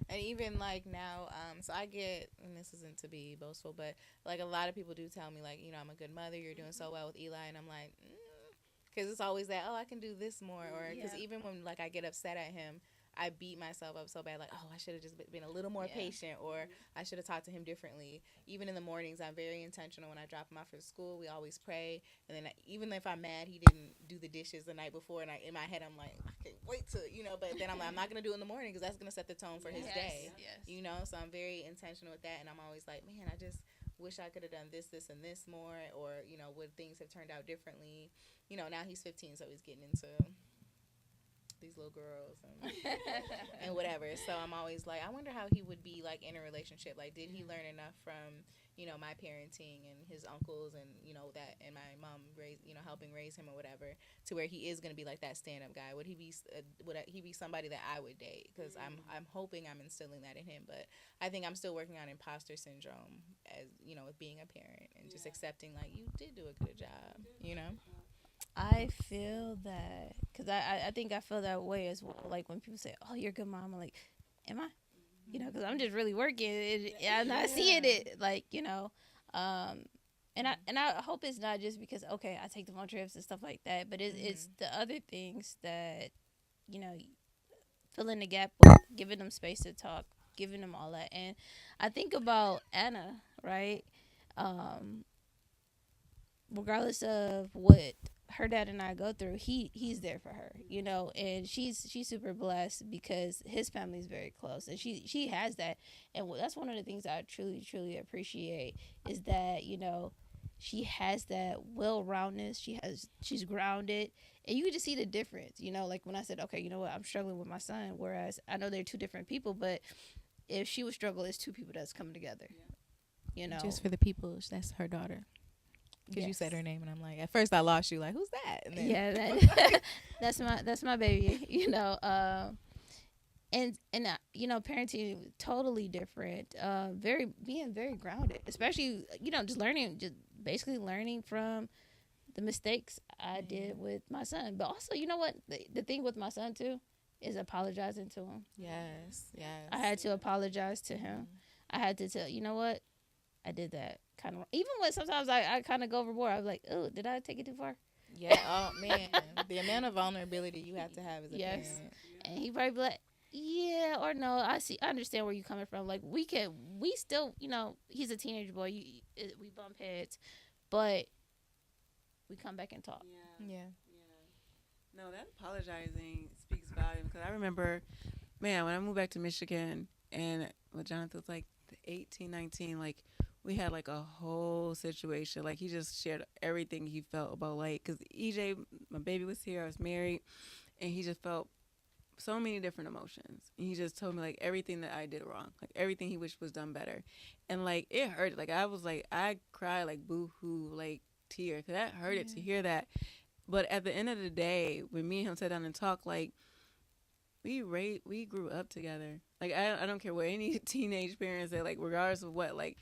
And even like now, so I get, and this isn't to be boastful, but like a lot of people do tell me like, you know, I'm a good mother, you're doing so well with Eli, and I'm like, because it's always that, oh, I can do this more, or because even when like I get upset at him, I beat myself up so bad, like, oh, I should have just been a little more patient, or I should have talked to him differently. Even in the mornings, I'm very intentional. When I drop him off for school, we always pray. And then even if I'm mad he didn't do the dishes the night before, and in my head, I'm like, I can't wait to, you know, but then I'm like, I'm not going to do it in the morning because that's going to set the tone for his day, you know? So I'm very intentional with that, and I'm always like, man, I just wish I could have done this, and this more, or, you know, would things have turned out differently? You know, now he's 15, so he's getting into these little girls and whatever. So I'm always like, I wonder how he would be like in a relationship. Like, did he learn enough from, you know, my parenting and his uncles and, you know, that, and my mom helping raise him or whatever, to where he is going to be like that stand-up guy? Would he be somebody that I would date? Because I'm hoping I'm instilling that in him. But I think I'm still working on imposter syndrome, as, you know, with being a parent, and just accepting like, you did do a good job, you know? I feel that because I think I feel that way as well. Like when people say, "Oh, you're a good mom," I'm like, "Am I?" You know, because I'm just really working. I'm not seeing it. Like, you know, and I hope it's not just because okay, I take them on trips and stuff like that, but it's the other things that, you know, filling the gap with giving them space to talk, giving them all that. And I think about Anna, right? Regardless of what her dad and I go through, he's there for her, you know, and she's super blessed because his family is very close, and she has that, and that's one of the things I truly appreciate is that, you know, she has that well-roundedness, she's grounded, and you can just see the difference, you know, like when I said, okay, you know what, I'm struggling with my son, whereas I know they're two different people, but if she would struggle, it's two people that's coming together, you know. Just for the people, that's her daughter. Because you said her name, and I'm like, at first I lost you. Like, who's that? And then, Yeah, that, that's my baby. You know, and you know, parenting totally different. Being very grounded, especially just basically learning from the mistakes I did with my son. But also, you know what, the thing with my son too is apologizing to him. Yes. I had to apologize to him. I had to tell, you know what, I did that kind of, even when sometimes I kind of go overboard. I was like, oh, did I take it too far? Yeah. Oh man, the amount of vulnerability you have to have as a parent. And he probably be like, yeah or no. I understand where you're coming from. Like we still, he's a teenage boy. We bump heads, but we come back and talk. Yeah. No, that apologizing speaks volumes. Because I remember, man, when I moved back to Michigan and when Jonathan was like 18, 19, like we had like a whole situation. Like he just shared everything he felt about, like, because EJ, my baby, was here. I was married, and he just felt so many different emotions. And he just told me like everything that I did wrong, like everything he wished was done better, and like it hurt. Like I cried like boo hoo, like tears, because that hurted to hear that. But at the end of the day, when me and him sat down and talked, like we grew up together. Like I don't care what any teenage parents say, like regardless of what, like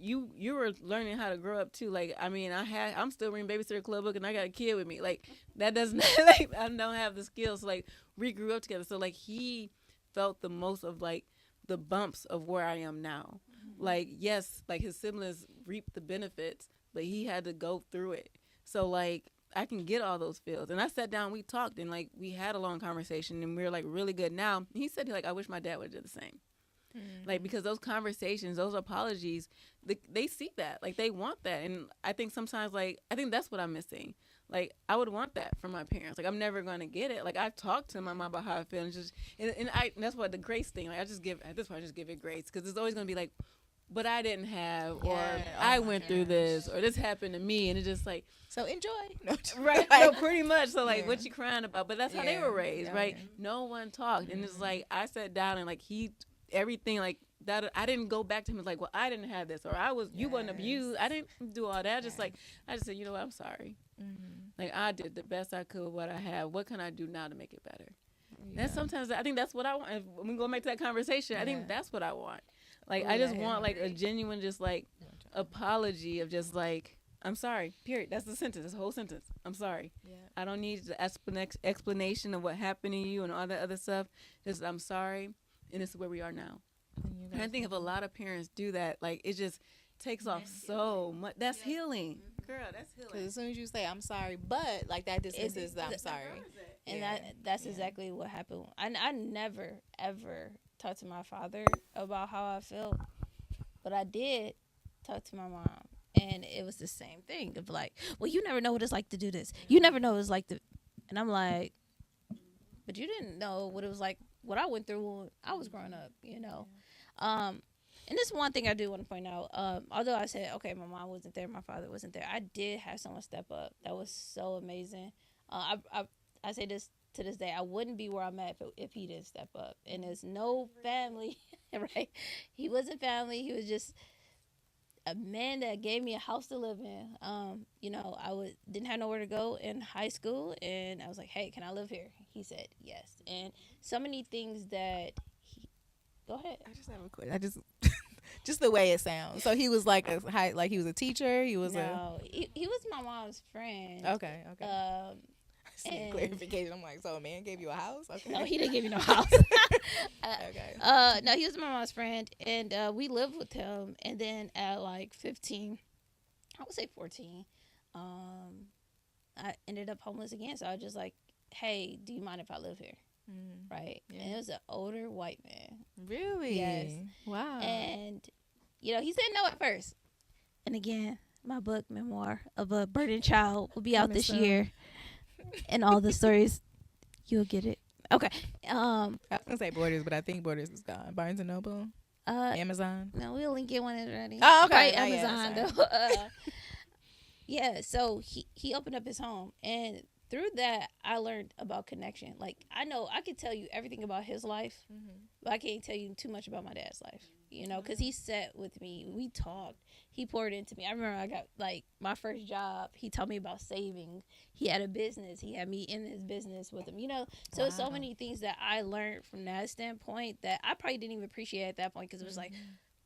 you were learning how to grow up too. Like I mean, I'm still reading Babysitter Club book, and I got a kid with me. Like that doesn't like I don't have the skills. So, like we grew up together, so like he felt the most of like the bumps of where I am now. Like yes, like his siblings reaped the benefits, but he had to go through it. So like I can get all those feels. And I sat down, we talked, and like we had a long conversation, and we were like really good now. He said like I wish my dad would do the same. Like because those conversations, those apologies, they see that, like they want that. And I think sometimes like I think that's what I'm missing. Like I would want that from my parents. Like I'm never gonna get it. Like I've talked to my mom about how I feel, and that's what the grace thing. Like I just give at this point I just give it grace, because it's always gonna be like, but I didn't have, or I went through this, or this happened to me, and it's just like, so enjoy. Right? No, pretty much. So like, what you crying about? But that's how they were raised, right? Yeah. No one talked, and it's like I sat down and like everything like that. I didn't go back to him like, well, I didn't have this, or you wasn't abused. I didn't do all that. Just like I just said, you know what? I'm sorry. Like I did the best I could with what I have. What can I do now to make it better? And sometimes I think that's what I want. And when we go back to that conversation, I think that's what I want. Like I just want like a genuine, just like apology of just like, I'm sorry. Period. That's the sentence. That's the whole sentence. I'm sorry. Yeah. I don't need the explanation of what happened to you and all that other stuff. Just I'm sorry, and this is where we are now. And I think if a lot of parents do that, like it just takes off so much. That's healing, girl. That's healing. Because as soon as you say I'm sorry, but like that dismisses the I'm sorry, and that's exactly what happened. I never ever talked to my father about how I felt, but I did talk to my mom, and it was the same thing of like, well, you never know what it's like to do this. You never know what it's like to, and I'm like, but you didn't know what it was like, what I went through when I was growing up, And this one thing I do want to point out, although I said, okay, my mom wasn't there, my father wasn't there, I did have someone step up. That was so amazing. I say this to this day, I wouldn't be where I'm at if he didn't step up. And there's no family, right? He wasn't family. He was just a man that gave me a house to live in. Didn't have nowhere to go in high school, and I was like, hey, can I live here? He said yes. And so many things that go ahead. I just have a question. Just the way it sounds. So he was like he was a teacher. He was he was my mom's friend. Okay. And clarification. I'm like, so a man gave you a house? Okay. No, he didn't give you no house. Okay. No, he was my mom's friend, and we lived with him. And then at like 15, I would say 14, I ended up homeless again. So I was just like, hey, do you mind if I live here? Right. Yeah. And it was an older white man. Really? Yes. Wow. And he said no at first. And again, my book, Memoir of a Burdened Child, will be out this year. And all the stories, you'll get it. Okay. I was gonna say Borders, but I think Borders is gone. Barnes and Noble, Amazon. No, we'll link it when it's ready. Oh, okay. Amazon though. Yeah. So he opened up his home, and through that, I learned about connection. Like I know I could tell you everything about his life, but I can't tell you too much about my dad's life. you know, because he sat with me. We talked. He poured into me. I remember I got like my first job. He told me about saving. He had a business. He had me in his business with him, you know. So it's so Wow. many things that I learned from that standpoint that I probably didn't even appreciate at that point because it was like,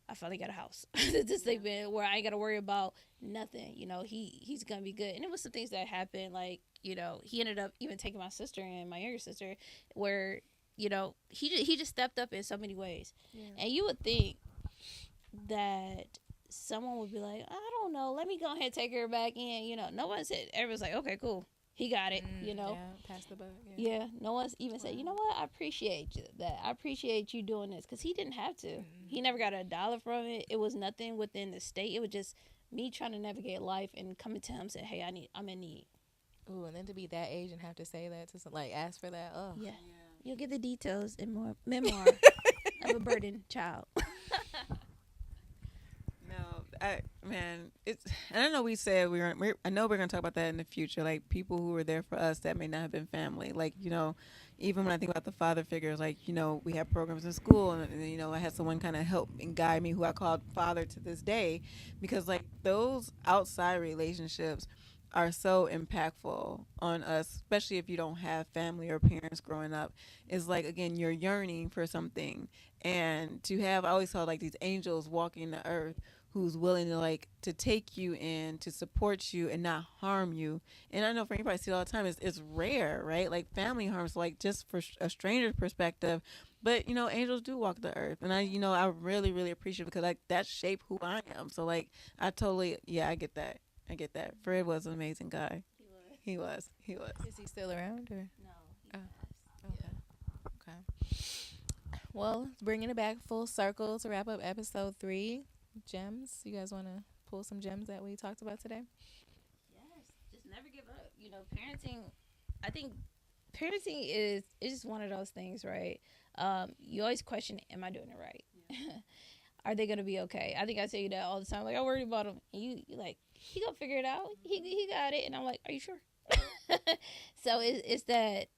I finally got a house. This thing been where I ain't got to worry about nothing. You know, he's gonna be good. And it was some things that happened, like, you know, he ended up even taking my sister and my younger sister, where, you know, he just stepped up in so many ways. Yeah. And you would think that someone would be like, I don't know, let me go ahead and take her back in. You know, no one said. Everyone's like, okay, cool, he got it. You know, Yeah, pass the buck. yeah, no one's even said, you know what, I appreciate you, that I appreciate you doing this, because he didn't have to. He never got a dollar from it. It was nothing within the state. It was just me trying to navigate life and coming to him and say, hey, I'm in need. Ooh, and then to be that age and have to say that to like ask for that. Oh, Yeah, you'll get the details in more memoir of a burdened child. No, it's. And I know we said I know we're gonna talk about that in the future. Like people who were there for us that may not have been family. Like even when I think about the father figures, like we had programs in school, and I had someone kind of help and guide me, who I called father to this day, because like those outside relationships are so impactful on us, especially if you don't have family or parents growing up. Is like, again, you're yearning for something, and to have, I always saw like these angels walking the earth, who's willing to like to take you in, to support you and not harm you. And I know for anybody, see it all the time, it's rare, right? Like family harms, like just for a stranger's perspective. But angels do walk the earth, and I really really appreciate it, because like that shaped who I am. So like I totally, yeah, I get that. I get that. Fred was an amazing guy. He was. He was. is he still around or? No. Oh, okay. Okay. Well, bringing it back full circle to wrap up episode 3, gems. You guys want to pull some gems that we talked about today? Yes, just never give up. You know, parenting. I think parenting is just one of those things, right? You always question, am I doing it right? Yeah. Are they gonna be okay? I think I tell you that all the time. Like, I worry about him. And you like, he gonna figure it out. He got it. And I'm like, are you sure? So it's that.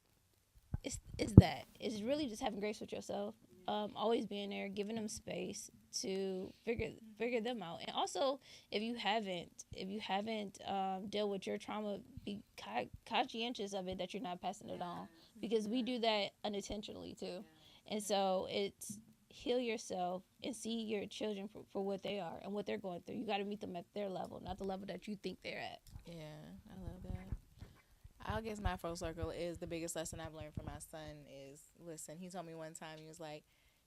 It's that. It's really just having grace with yourself. Always being there, giving them space to figure them out. And also, if you haven't dealt with your trauma, be conscientious of it, that you're not passing it on, because we do that unintentionally too. And so it's heal yourself and see your children for what they are and what they're going through. You got to meet them at their level, not the level that you think they're at. Yeah, I love that. I guess my full circle is the biggest lesson I've learned from my son is listen. He told me one time, he was like,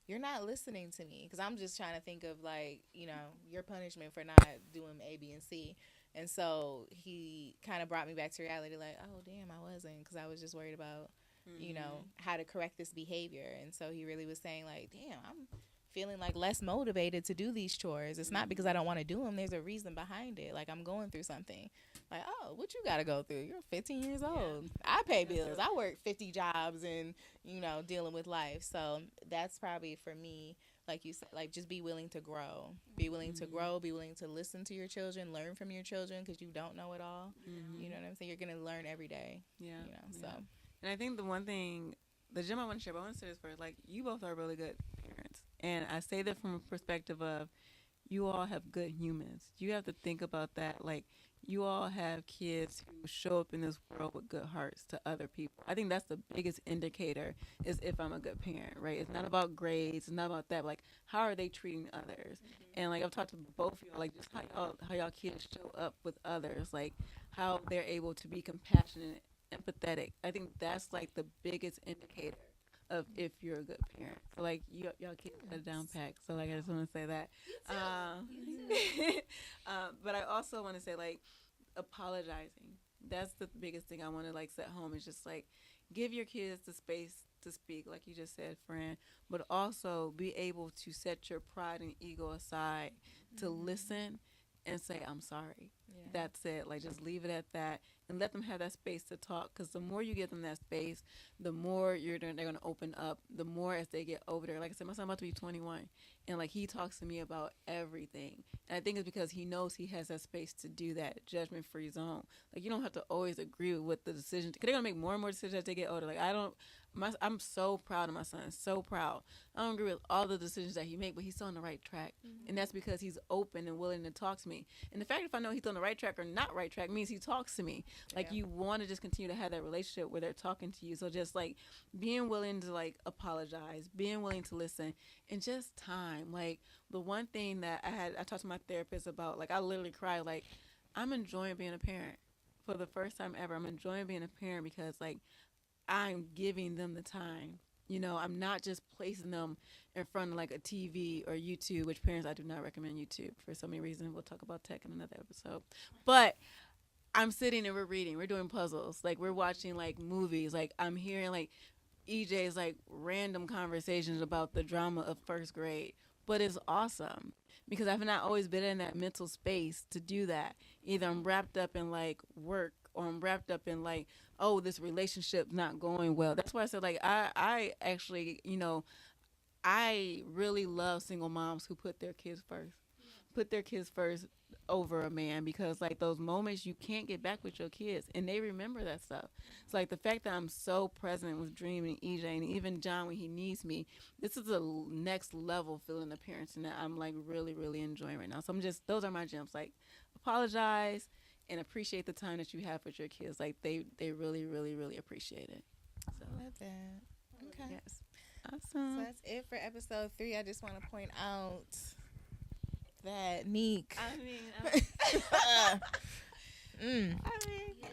you're not listening to me, because I'm just trying to think of like, your punishment for not doing A, B, and C. And so he kind of brought me back to reality, like, oh, damn, I wasn't, because I was just worried about, how to correct this behavior. And so he really was saying like, damn, I'm feeling like less motivated to do these chores. It's not because I don't want to do them. There's a reason behind it. Like I'm going through something. Like, oh, what you got to go through? You're 15 years old. I pay bills. I work 50 jobs and, dealing with life. So that's probably for me, like you said, like just be willing to grow. Be willing to grow. Be willing to listen to your children. Learn from your children, because you don't know it all. You know what I'm saying? You're going to learn every day. Yeah. So. And I think the one thing, the gem I want to share, but I want to say this first, like you both are really good parents. And I say that from a perspective of you all have good humans. You have to think about that. Like you all have kids who show up in this world with good hearts to other people. I think that's the biggest indicator, is if I'm a good parent, right? It's not about grades. It's not about that. Like, how are they treating others? And like I've talked to both of y'all, like just how y'all kids show up with others, like how they're able to be compassionate, empathetic. I think that's like the biggest indicator of if you're a good parent. So like y'all kids got a down pack. So like I just want to say that. But I also want to say like apologizing. That's the biggest thing I want to like set home, is just like give your kids the space to speak, like you just said, friend, but also be able to set your pride and ego aside to listen and say, I'm sorry. Yeah. That's it. Like, just leave it at that and let them have that space to talk. Because the more you give them that space, the more they're going to open up. The more as they get older. Like I said, my son's about to be 21. And, like, he talks to me about everything. And I think it's because he knows he has that space to do that judgment-free zone. Like, you don't have to always agree with the decision. Because they're going to make more and more decisions as they get older. Like, I I'm so proud of my son. So proud. I don't agree with all the decisions that he make, but he's on the right track, and that's because he's open and willing to talk to me. And the fact if I know he's on the right track or not right track means he talks to me. Like you want to just continue to have that relationship where they're talking to you. So just like being willing to like apologize, being willing to listen, and just time. Like the one thing that I talked to my therapist about. Like I literally cried. Like I'm enjoying being a parent for the first time ever. I'm enjoying being a parent because like I'm giving them the time. You know, I'm not just placing them in front of like a TV or YouTube, which parents I do not recommend YouTube for so many reasons. We'll talk about tech in another episode. But I'm sitting and we're reading, we're doing puzzles, like we're watching like movies, like I'm hearing like EJ's like random conversations about the drama of first grade. But it's awesome because I've not always been in that mental space to do that. Either I'm wrapped up in like work or I'm wrapped up in like, oh, this relationship not going well. That's why I said like I actually, you know, I really love single moms who put their kids first. Put their kids first over a man because like those moments you can't get back with your kids and they remember that stuff. It's like the fact that I'm so present with Dream and EJ and even John when he needs me. This is a next level feeling of parenting that I'm like really really enjoying right now. So I'm just those are my gems. Like apologize and appreciate the time that you have with your kids. Like they really really really appreciate it. So I love that. Okay. yes, So awesome. that's it for episode 3. I just want to point out that Neek. I mean,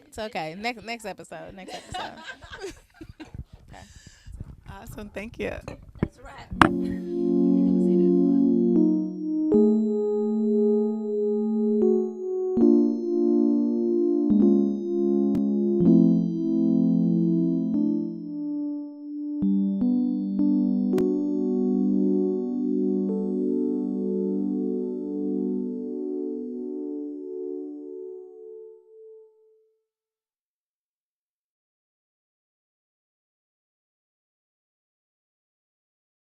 It's okay. Next episode. Next episode. awesome. Thank you. That's right.